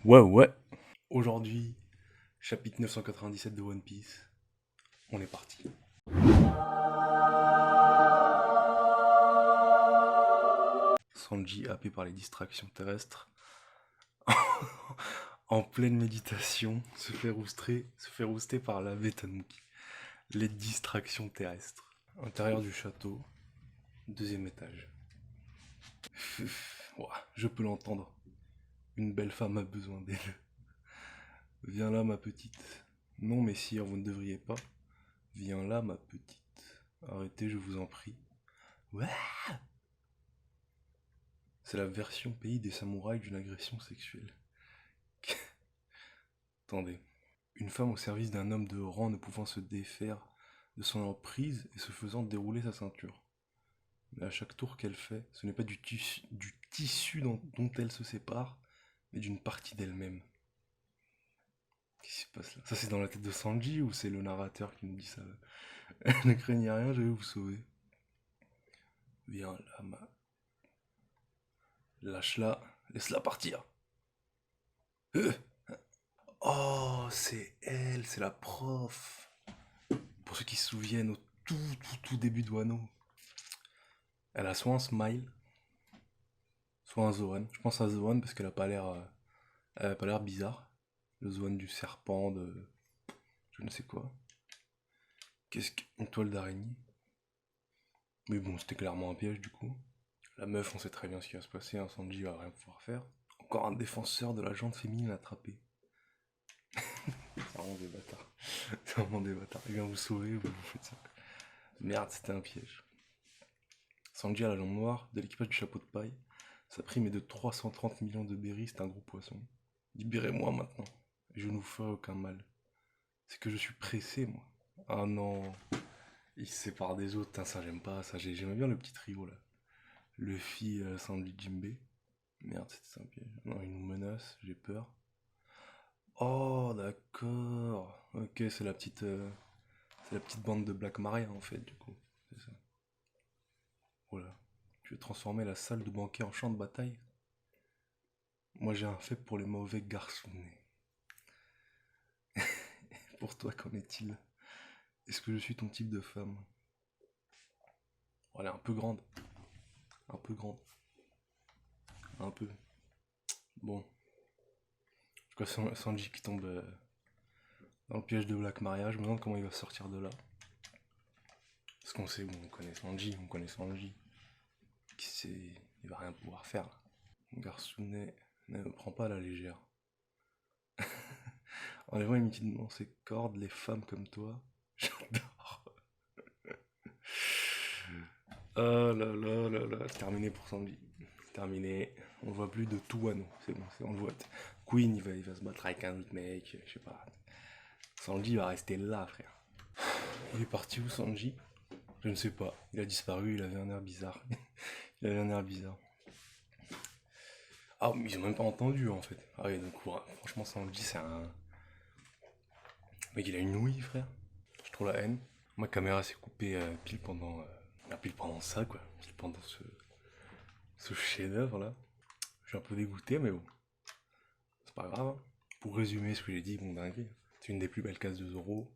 Ouais, ouais. Aujourd'hui, chapitre 997 de One Piece. On est parti. Sanji, happé par les distractions terrestres, en pleine méditation, se fait roustrer par la Tanuki. Les distractions terrestres. Intérieur du château, deuxième étage. Ouah, je peux l'entendre. Une belle femme a besoin d'elle. Viens là, ma petite. Non, messire, vous ne devriez pas. Viens là, ma petite. Arrêtez, je vous en prie. Ouais. C'est la version pays des samouraïs d'une agression sexuelle. Attendez. Une femme au service d'un homme de rang ne pouvant se défaire de son emprise et se faisant dérouler sa ceinture. Mais à chaque tour qu'elle fait, ce n'est pas du tissu dont elle se sépare, mais d'une partie d'elle-même. Qu'est-ce qui se passe là? Ça c'est dans la tête de Sanji ou c'est le narrateur qui nous dit ça? Ne craignez rien, je vais vous sauver. Viens là, lâche-la, laisse-la partir. Euh Oh, c'est elle, c'est la prof. Pour ceux qui se souviennent, au tout début de Wano, elle a soit un smile, soit un Zoan. Je pense à Zoan parce elle a pas l'air bizarre. Le Zoan du serpent, de je ne sais quoi. Qu'est-ce qu'une toile d'araignée? Mais bon, c'était clairement un piège du coup. La meuf, on sait très bien ce qui va se passer, hein, Sanji va rien pouvoir faire. Encore un défenseur de la jante féminine attrapé. C'est vraiment des bâtards. C'est vraiment des bâtards. Il vient vous sauver, vous faites ça. Merde, c'était un piège. Sanji à la lampe noire, de l'équipage du chapeau de paille. Sa prime est de 330 millions de berries, c'est un gros poisson. Libérez-moi maintenant, et je ne vous ferai aucun mal. C'est que je suis pressé, moi. Ah non, il se sépare des autres, putain, ça j'aime pas, ça j'aimais bien le petit trio là. Luffy, Sanji, Jinbe. Merde, c'était ça un piège. Non, il nous menace, j'ai peur. Oh, d'accord. Ok, c'est la petite bande de Black Maria en fait, du coup. C'est ça. Voilà. Tu veux transformer la salle de banquet en champ de bataille? Moi j'ai un faible pour les mauvais garçons. Pour toi, qu'en est-il? Est-ce que je suis ton type de femme? Oh, elle est un peu grande. Un peu grande. Un peu. Bon. En tout cas, Sanji qui tombe dans le piège de Black Maria. Je me demande comment il va sortir de là. Parce qu'on sait, bon, on connaît Sanji. Qui sait, il va rien pouvoir faire là. Garçonnet ne me prend pas à la légère. Enlèvant inutilement ses cordes, les femmes comme toi. J'adore. Oh là là là là. Terminé pour Sanji. Terminé. On le voit plus de tout Wano. C'est bon, on le voit. Queen, il va se battre avec un autre mec. Je sais pas. Sanji va rester là, frère. Il est parti où, Sanji? Je ne sais pas. Il a disparu, il avait un air bizarre. Il avait un air bizarre. Ah, mais ils ont même pas entendu, en fait. Ah oui, donc, ouais, franchement, Sanji, c'est un... Mec, il a une ouïe, frère. Je trouve la haine. Ma caméra s'est coupée pile pendant ça, quoi. Pile pendant ce chef-d'œuvre, là. Je suis un peu dégoûté, mais bon. C'est pas grave, hein. Pour résumer ce que j'ai dit, bon, dingue. C'est une des plus belles cases de Zoro.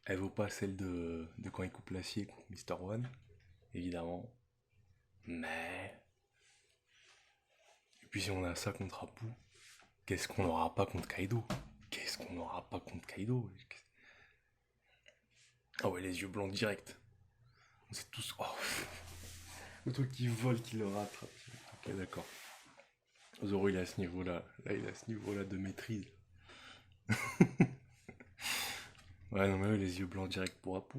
Elle vaut pas celle de quand il coupe l'acier contre Mister One, évidemment. Mais... Et puis si on a ça contre Apu, qu'est-ce qu'on n'aura pas contre Kaido? Qu'est-ce qu'on n'aura pas contre Kaido? Ah ouais, les yeux blancs direct. On sait tous... Oh, le truc qui vole, qui le rattrape. Ok, d'accord. Zoro, il est à ce niveau-là. Là, il est à ce niveau-là de maîtrise. Ouais, non, mais ouais, les yeux blancs direct pour Apu.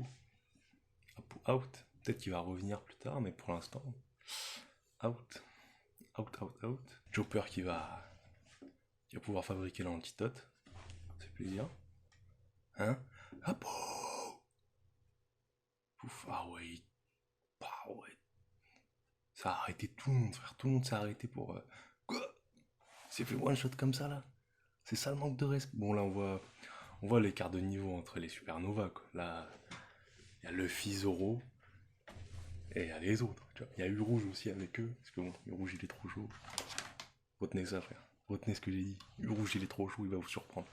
Apu out. Peut-être qu'il va revenir plus tard, mais pour l'instant, out. Out, out, out. Chopper qui va pouvoir fabriquer l'antidote. C'est plaisir. Hein? Apu! Pouf. Ah ouais. Ça a arrêté tout le monde, frère. Tout le monde s'est arrêté pour... Quoi? C'est fait one shot comme ça, là? C'est ça le manque de respect. Bon, là, on voit l'écart de niveau entre les supernovas, quoi. Là, il y a Luffy, Zoro, et il y a les autres. Tu vois. Il y a eu Rouge aussi avec eux, parce que bon, le Rouge, il est trop chaud. Retenez ça, frère. Retenez ce que j'ai dit. Le rouge, il est trop chaud, il va vous surprendre.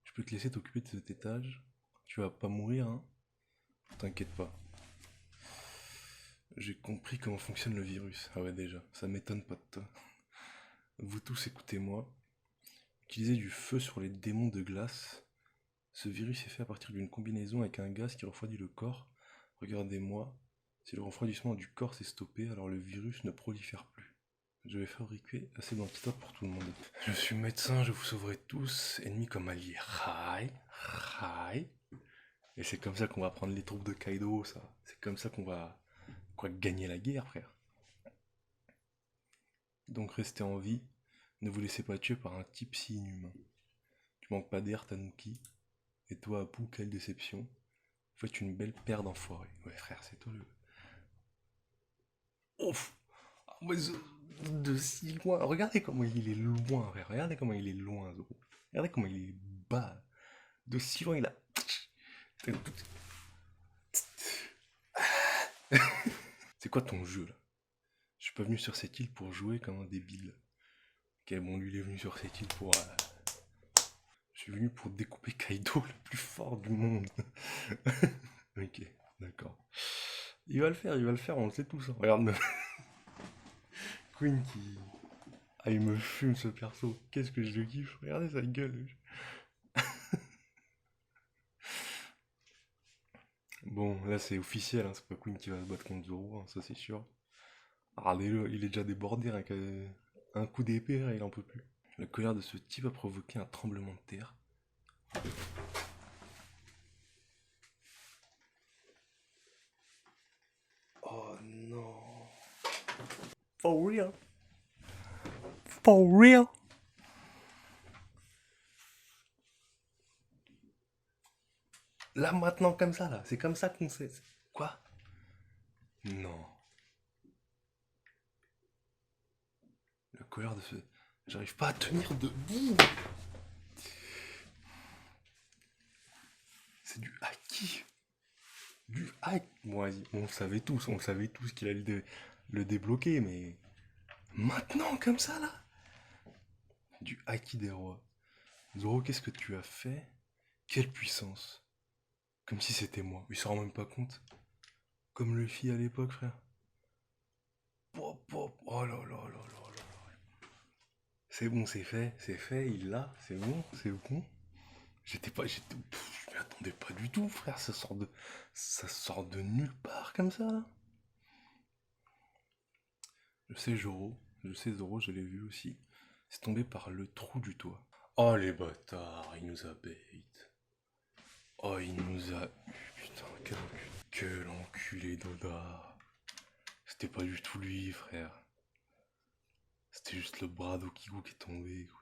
Je peux te laisser t'occuper de cet étage. Tu vas pas mourir, hein. T'inquiète pas. J'ai compris comment fonctionne le virus. Ah ouais, déjà, ça m'étonne pas de toi. Vous tous écoutez-moi. Utilisez du feu sur les démons de glace. Ce virus est fait à partir d'une combinaison avec un gaz qui refroidit le corps. Regardez-moi. Si le refroidissement du corps s'est stoppé, alors le virus ne prolifère plus. Je vais fabriquer assez d'antidotes pour tout le monde. Je suis médecin, je vous sauverai tous, ennemis comme alliés. Rai, Rai. Et c'est comme ça qu'on va prendre les troupes de Kaido, ça. C'est comme ça qu'on va gagner la guerre, frère. Donc restez en vie. Ne vous laissez pas tuer par un type si inhumain. Tu manques pas d'air, Tanuki. Et toi, Apu, quelle déception. Vous faites une belle paire d'enfoirés. Ouais, frère, c'est toi le... Ouf. Ah, mais de si loin. Regardez comment il est loin, frère. Regardez comment il est loin, Zoro. Regardez comment il est bas. De si loin, il a... C'est quoi ton jeu, là? Je suis pas venu sur cette île pour jouer comme un débile. Ok, bon, lui, il est venu sur cette île pour... Je suis venu pour découper Kaido, le plus fort du monde. Ok, d'accord. Il va le faire, on le sait tous, hein. Regarde, Queen qui... Ah, il me fume ce perso. Qu'est-ce que je le kiffe. Regardez sa gueule. Bon, là c'est officiel, hein, c'est pas Queen qui va se battre contre Zoro, hein, ça c'est sûr. Regardez-le, il est déjà débordé, hein, un coup d'épée, là, il en peut plus. La colère de ce type a provoqué un tremblement de terre. Oh non. For real? For real? Là maintenant comme ça, là, c'est comme ça qu'on sait. Quoi? Non. La colère de ce... J'arrive pas à tenir debout. C'est du haki. Du hack. Bon, vas-y, on le savait tous qu'il allait le débloquer, mais... Maintenant, comme ça, là? Du haki des rois. Zoro, qu'est-ce que tu as fait? Quelle puissance! Comme si c'était moi. Il s'en rend même pas compte. Comme le fit à l'époque, frère. Pop, pop. Oh là là là là là. C'est bon, c'est fait, il l'a, c'est bon, c'est bon. Je m'y attendais pas du tout, frère. Ça sort de nulle part comme ça, là. Je sais Zoro, je l'ai vu aussi. C'est tombé par le trou du toit. Oh les bâtards, il nous a bait. Oh, il nous a eu, putain, quel enculé d'Oda. C'était pas du tout lui, frère. C'était juste le bras d'Okiku qui est tombé, quoi.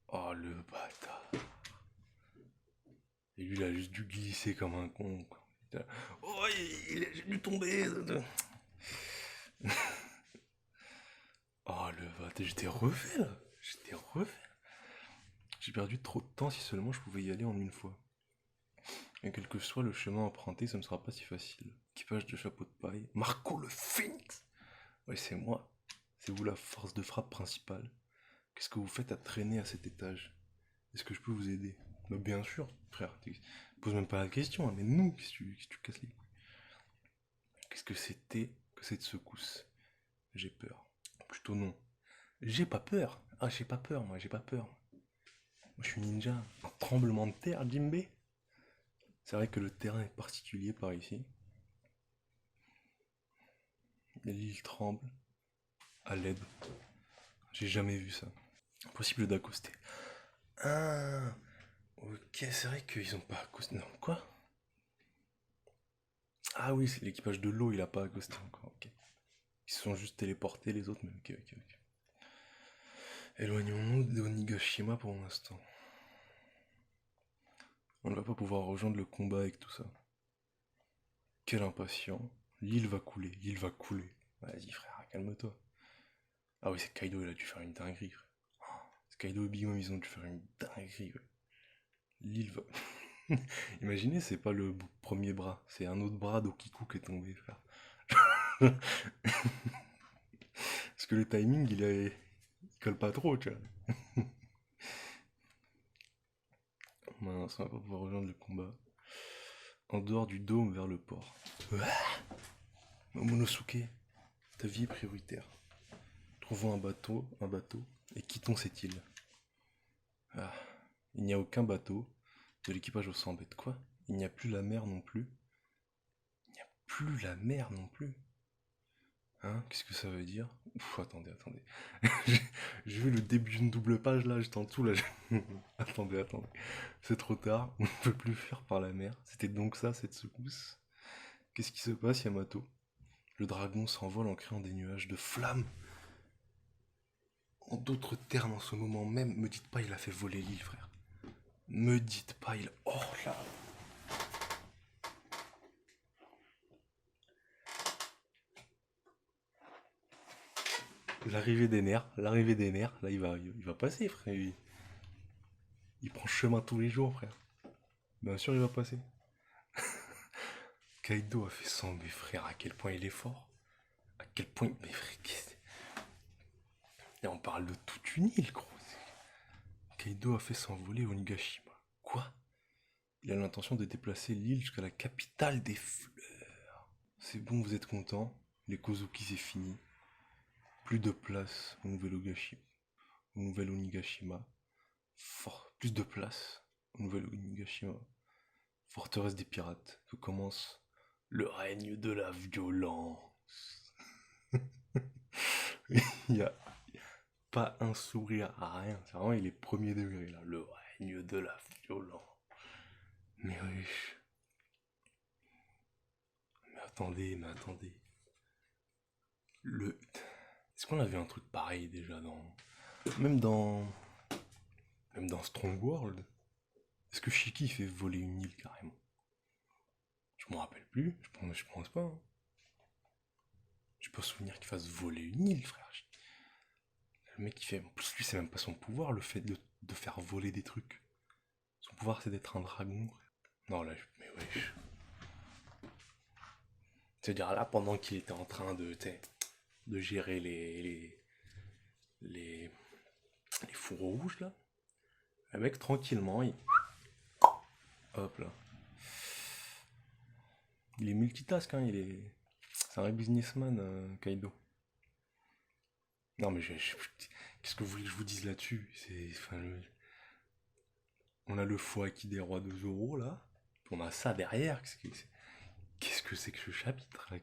Oh le bâtard. Et lui, il a juste dû glisser comme un con, quoi. Oh, j'ai dû tomber. Oh le bâtard, j'étais refait là. J'étais refait. J'ai perdu trop de temps si seulement je pouvais y aller en une fois. Et quel que soit le chemin emprunté, ça ne sera pas si facile. Équipage de chapeau de paille. Marco le Phoenix. Ouais, c'est moi. C'est vous la force de frappe principale. Qu'est-ce que vous faites à traîner à cet étage? Est-ce que je peux vous aider? Bah bien sûr, frère. Pose même pas la question, hein, mais nous, qu'est-ce que tu casses les couilles? Qu'est-ce que c'était que cette secousse? J'ai peur. Plutôt non. J'ai pas peur. Ah, j'ai pas peur, moi, j'ai pas peur. Moi, je suis ninja. Un tremblement de terre, Jimbe? C'est vrai que le terrain est particulier par ici. L'île tremble. À l'aide. J'ai jamais vu ça. Impossible d'accoster. Ah, ok, c'est vrai qu'ils ont pas accosté. Non, quoi? Ah oui, c'est l'équipage de l'eau, il a pas accosté encore, ok. Ils se sont juste téléportés les autres, mais ok, ok, ok. Éloignons-nous d'Onigashima pour l'instant. On ne va pas pouvoir rejoindre le combat avec tout ça. Quel impatient. L'île va couler, l'île va couler. Vas-y frère, calme-toi. Ah oui, c'est Kaido, il a dû faire une dinguerie, frère. C'est Kaido et Big Mom, ils ont dû faire une dinguerie, ouais. L'île va... Imaginez, c'est pas le premier bras, c'est un autre bras d'Okiku qui est tombé, frère. Parce que le timing, colle pas trop, tu vois. Mince, on va pas pouvoir rejoindre le combat. En dehors du dôme vers le port. Momonosuke, ta vie est prioritaire. Trouvons un bateau, et quittons cette île. Ah, il n'y a aucun bateau. De l'équipage au 100 bêtes. Quoi? Il n'y a plus la mer non plus. Il n'y a plus la mer non plus. Hein? Qu'est-ce que ça veut dire? Ouf, attendez. J'ai vu le début d'une double page là, j'étais en dessous là. Attendez. C'est trop tard, on ne peut plus fuir par la mer. C'était donc ça, cette secousse. Qu'est-ce qui se passe, Yamato? Le dragon s'envole en créant des nuages de flammes. En d'autres termes, en ce moment même, me dites pas il a fait voler l'île, frère. Me dites pas il... Oh là. L'arrivée des nerfs. Là il va passer, frère. Il prend chemin tous les jours, frère. Bien sûr il va passer. Kaido a fait 100, mais frère, à quel point il est fort. À quel point... Mais frère, et on parle de toute une île, gros. Kaido a fait s'envoler Onigashima. Quoi? Il a l'intention de déplacer l'île jusqu'à la capitale des fleurs. C'est bon, vous êtes contents? Les Kozuki, c'est fini. Plus de place au nouvel Onigashima. Plus de place au nouvel Onigashima. Forteresse des pirates. Que commence le règne de la violence. Il n'y a pas un sourire à rien. C'est vraiment, il est premier degré là. Le règne de la violence. Mais wesh. Mais attendez. Est-ce qu'on avait un truc pareil déjà dans... Même dans... Même dans Strong World? Est-ce que Shiki fait voler une île carrément? Je m'en rappelle plus, je pense pas. Hein. J'ai pas souvenir qu'il fasse voler une île, frère. Le mec il fait... En plus lui c'est même pas son pouvoir le fait de faire voler des trucs. Son pouvoir c'est d'être un dragon. Non là, mais wesh. C'est-à-dire là pendant qu'il était en train de gérer les fourreaux rouges là, le mec tranquillement il... Hop là. Il est multitask, hein, c'est un vrai businessman, Kaido. Non mais qu'est-ce que vous voulez que je vous dise là-dessus? Enfin, on a le faux acquis des rois de Zoro là, puis on a ça derrière. Qu'est-ce que c'est que ce chapitre là?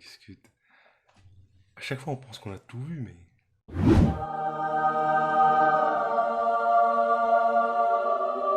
À chaque fois on pense qu'on a tout vu, mais